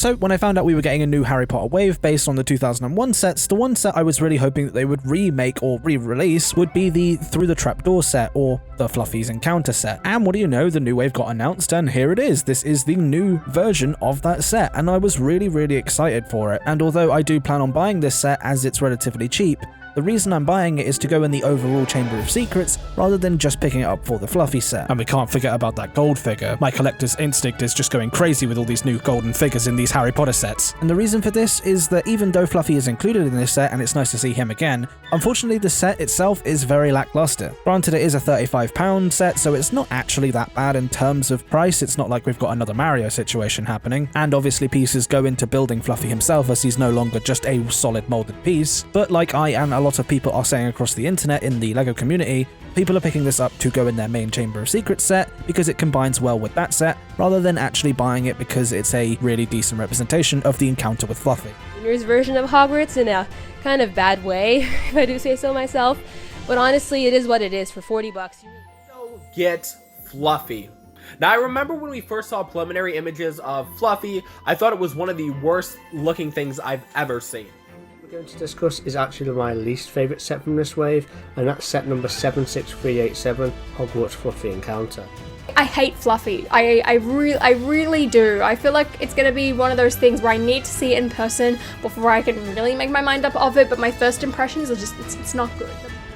So when I found out we were getting a new Harry Potter wave based on the 2001 sets, the one set I was really hoping that they would remake or re-release would be the Through the Trapdoor set, or the Fluffy's Encounter set. And what do you know, the new wave got announced, and here it is. This is the new version of that set, and I was really excited for it. And although I do plan on buying this set as it's relatively cheap, the reason I'm buying it is to go in the overall Chamber of Secrets rather than just picking it up for the Fluffy set. And we can't forget about that gold figure. My collector's instinct is just going crazy with all these new golden figures in these Harry Potter sets. And the reason for this is that even though Fluffy is included in this set and it's nice to see him again, unfortunately the set itself is very lackluster. Granted, it is a £35 set, so it's not actually that bad in terms of price. It's not like we've got another Mario situation happening. And obviously pieces go into building Fluffy himself, as he's no longer just a solid molded piece. But like I and a lot of people are saying across the internet in the LEGO community, people are picking this up to go in their main Chamber of Secrets set because it combines well with that set, rather than actually buying it because it's a really decent representation of the encounter with Fluffy. Junior's version of Hogwarts in a kind of bad way, if I do say so myself. But honestly, it is what it is for $40. So get Fluffy. Now, I remember when we first saw preliminary images of Fluffy, I thought it was one of the worst looking things I've ever seen. Going to discuss is actually my least favourite set from this wave, and that's set number 76387, Hogwarts Fluffy Encounter. I hate Fluffy. I really do. I feel like it's going to be one of those things where I need to see it in person before I can really make my mind up of it, but my first impressions are just, it's not good.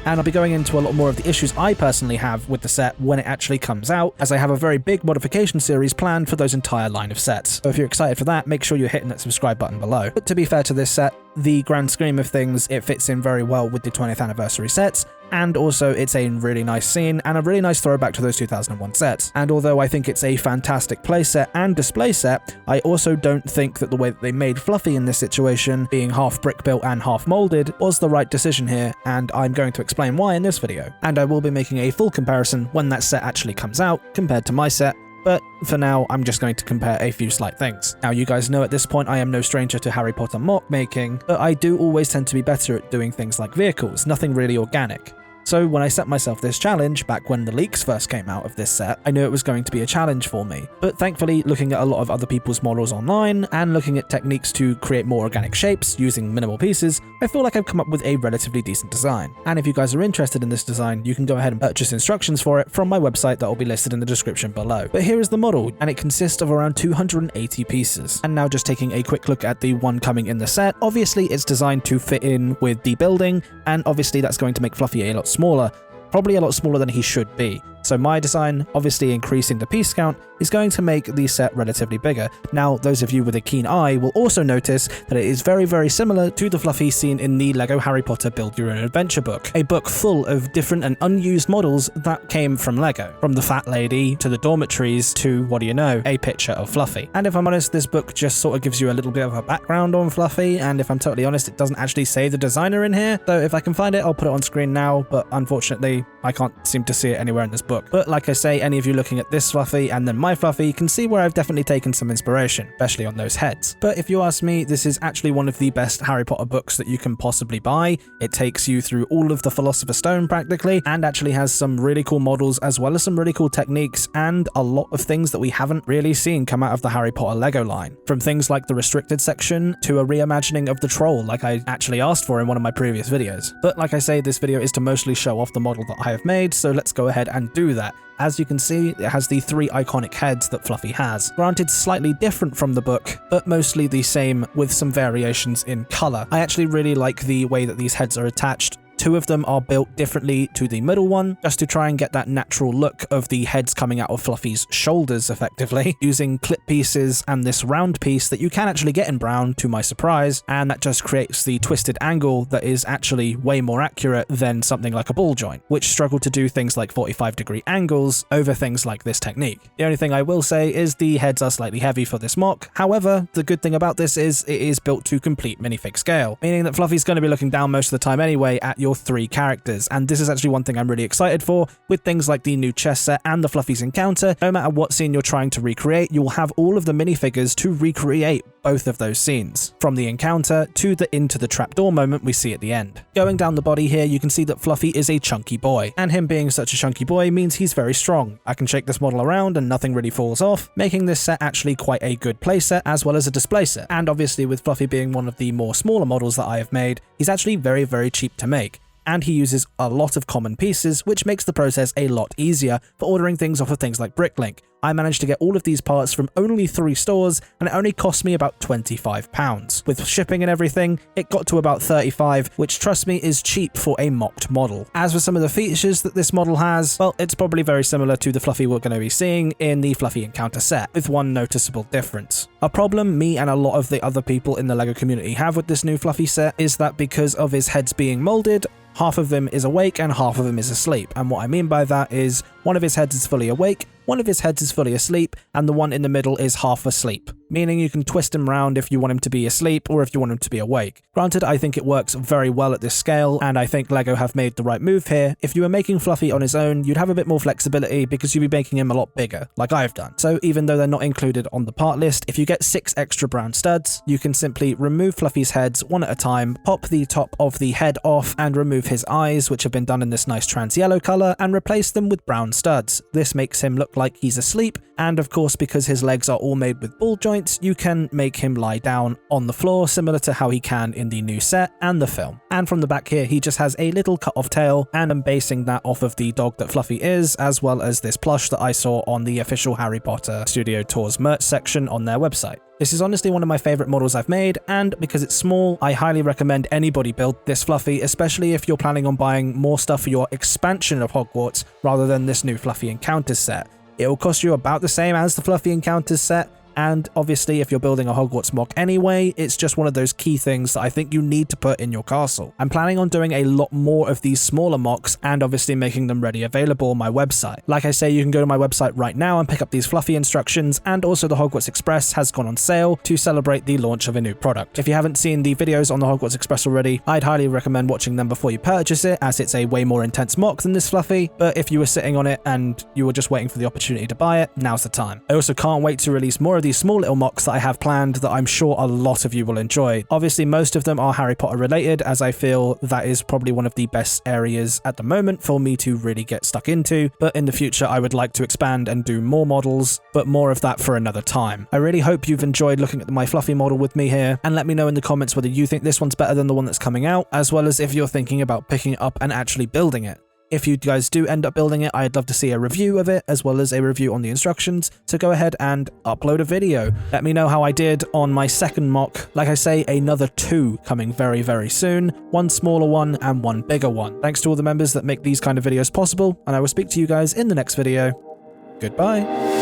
And I'll be going into a lot more of the issues I personally have with the set when it actually comes out, as I have a very big modification series planned for those entire line of sets. So if you're excited for that, make sure you're hitting that subscribe button below. But to be fair to this set, the grand scheme of things, it fits in very well with the 20th anniversary sets, and also it's a really nice scene and a really nice throwback to those 2001 sets. And although I think it's a fantastic playset and display set, I also don't think that the way that they made Fluffy in this situation, being half brick built and half molded, was the right decision here, and I'm going to explain why in this video. And I will be making a full comparison when that set actually comes out compared to my set, but for now, I'm just going to compare a few slight things. Now, you guys know at this point I am no stranger to Harry Potter MOC making, but I do always tend to be better at doing things like vehicles, nothing really organic. So when I set myself this challenge back when the leaks first came out of this set, I knew it was going to be a challenge for me. But thankfully, looking at a lot of other people's models online and looking at techniques to create more organic shapes using minimal pieces, I feel like I've come up with a relatively decent design. And if you guys are interested in this design, you can go ahead and purchase instructions for it from my website that will be listed in the description below. But here is the model, and it consists of around 280 pieces. And now just taking a quick look at the one coming in the set, obviously it's designed to fit in with the building, and obviously that's going to make Fluffy a lot smaller, probably a lot smaller than he should be. So my design, obviously increasing the piece count, is going to make the set relatively bigger. Now, those of you with a keen eye will also notice that it is very similar to the Fluffy seen in the LEGO Harry Potter Build Your Own Adventure book, a book full of different and unused models that came from LEGO. From the fat lady, to the dormitories, to, what do you know, a picture of Fluffy. And if I'm honest, this book just sort of gives you a little bit of a background on Fluffy, and if I'm totally honest, it doesn't actually say the designer in here, so if I can find it, I'll put it on screen now, but unfortunately, I can't seem to see it anywhere in this book. But like I say, any of you looking at this Fluffy and then my Fluffy can see where I've definitely taken some inspiration, especially on those heads. But if you ask me, this is actually one of the best Harry Potter books that you can possibly buy. It takes you through all of the Philosopher's Stone practically, and actually has some really cool models as well as some really cool techniques and a lot of things that we haven't really seen come out of the Harry Potter LEGO line. From things like the restricted section to a reimagining of the troll like I actually asked for in one of my previous videos. But like I say, this video is to mostly show off the model that I have made, so let's go ahead and do that. As you can see, it has the 3 iconic heads that Fluffy has. Granted, slightly different from the book, but mostly the same with some variations in colour. I actually really like the way that these heads are attached. 2 of them are built differently to the middle one, just to try and get that natural look of the heads coming out of Fluffy's shoulders effectively, using clip pieces and this round piece that you can actually get in brown to my surprise, and that just creates the twisted angle that is actually way more accurate than something like a ball joint, which struggle to do things like 45-degree angles over things like this technique. The only thing I will say is the heads are slightly heavy for this MOC. However, the good thing about this is it is built to complete minifig scale, meaning that Fluffy's going to be looking down most of the time anyway at your 3 characters, and this is actually one thing I'm really excited for with things like the new chess set and the Fluffy's Encounter. No matter what scene you're trying to recreate, you will have all of the minifigures to recreate both of those scenes, from the encounter to the into the trapdoor moment we see at the end. Going down the body here, you can see that Fluffy is a chunky boy, and him being such a chunky boy means he's very strong. I can shake this model around and nothing really falls off, making this set actually quite a good playset as well as a display set. And obviously with Fluffy being one of the more smaller models that I have made, he's actually very, very cheap to make. And he uses a lot of common pieces, which makes the process a lot easier for ordering things off of things like Bricklink. I managed to get all of these parts from only 3 stores, and it only cost me about £25. With shipping and everything, it got to about £35, which trust me is cheap for a mocked model. As for some of the features that this model has, well, it's probably very similar to the Fluffy we're going to be seeing in the Fluffy Encounter set, with one noticeable difference. A problem me and a lot of the other people in the LEGO community have with this new Fluffy set is that because of his heads being molded, half of him is awake and half of him is asleep. And what I mean by that is one of his heads is fully awake, one of his heads is fully asleep, and the one in the middle is half asleep, meaning you can twist him round if you want him to be asleep or if you want him to be awake. Granted, I think it works very well at this scale, and I think LEGO have made the right move here. If you were making Fluffy on his own, you'd have a bit more flexibility because you'd be making him a lot bigger, like I've done. So even though they're not included on the part list, if you get 6 extra brown studs, you can simply remove Fluffy's heads one at a time, pop the top of the head off, and remove his eyes, which have been done in this nice trans yellow color, and replace them with brown studs. This makes him look like he's asleep, and of course because his legs are all made with ball joints, you can make him lie down on the floor similar to how he can in the new set and the film. And from the back here, he just has a little cut off tail, and I'm basing that off of the dog that Fluffy is, as well as this plush that I saw on the official Harry Potter Studio Tours merch section on their website. This is honestly one of my favorite models I've made, and because it's small, I highly recommend anybody build this Fluffy, especially if you're planning on buying more stuff for your expansion of Hogwarts rather than this new Fluffy Encounters set. It will cost you about the same as the Fluffy Encounters set, and obviously if you're building a Hogwarts MOC anyway, it's just one of those key things that I think you need to put in your castle. I'm planning on doing a lot more of these smaller MOCs and obviously making them ready available on my website. Like I say, you can go to my website right now and pick up these Fluffy instructions, and also the Hogwarts Express has gone on sale to celebrate the launch of a new product. If you haven't seen the videos on the Hogwarts Express already, I'd highly recommend watching them before you purchase it, as it's a way more intense MOC than this Fluffy, but if you were sitting on it and you were just waiting for the opportunity to buy it, now's the time. I also can't wait to release more of these small little MOCs that I have planned that I'm sure a lot of you will enjoy. Obviously, most of them are Harry Potter related, as I feel that is probably one of the best areas at the moment for me to really get stuck into, but in the future I would like to expand and do more models, but more of that for another time. I really hope you've enjoyed looking at my Fluffy model with me here, and let me know in the comments whether you think this one's better than the one that's coming out, as well as if you're thinking about picking it up and actually building it. If you guys do end up building it, I'd love to see a review of it, as well as a review on the instructions, so go ahead and upload a video. Let me know how I did on my second MOC. Like I say, another 2 coming very, very soon, 1 smaller one and 1 bigger one. Thanks to all the members that make these kind of videos possible, and I will speak to you guys in the next video. Goodbye.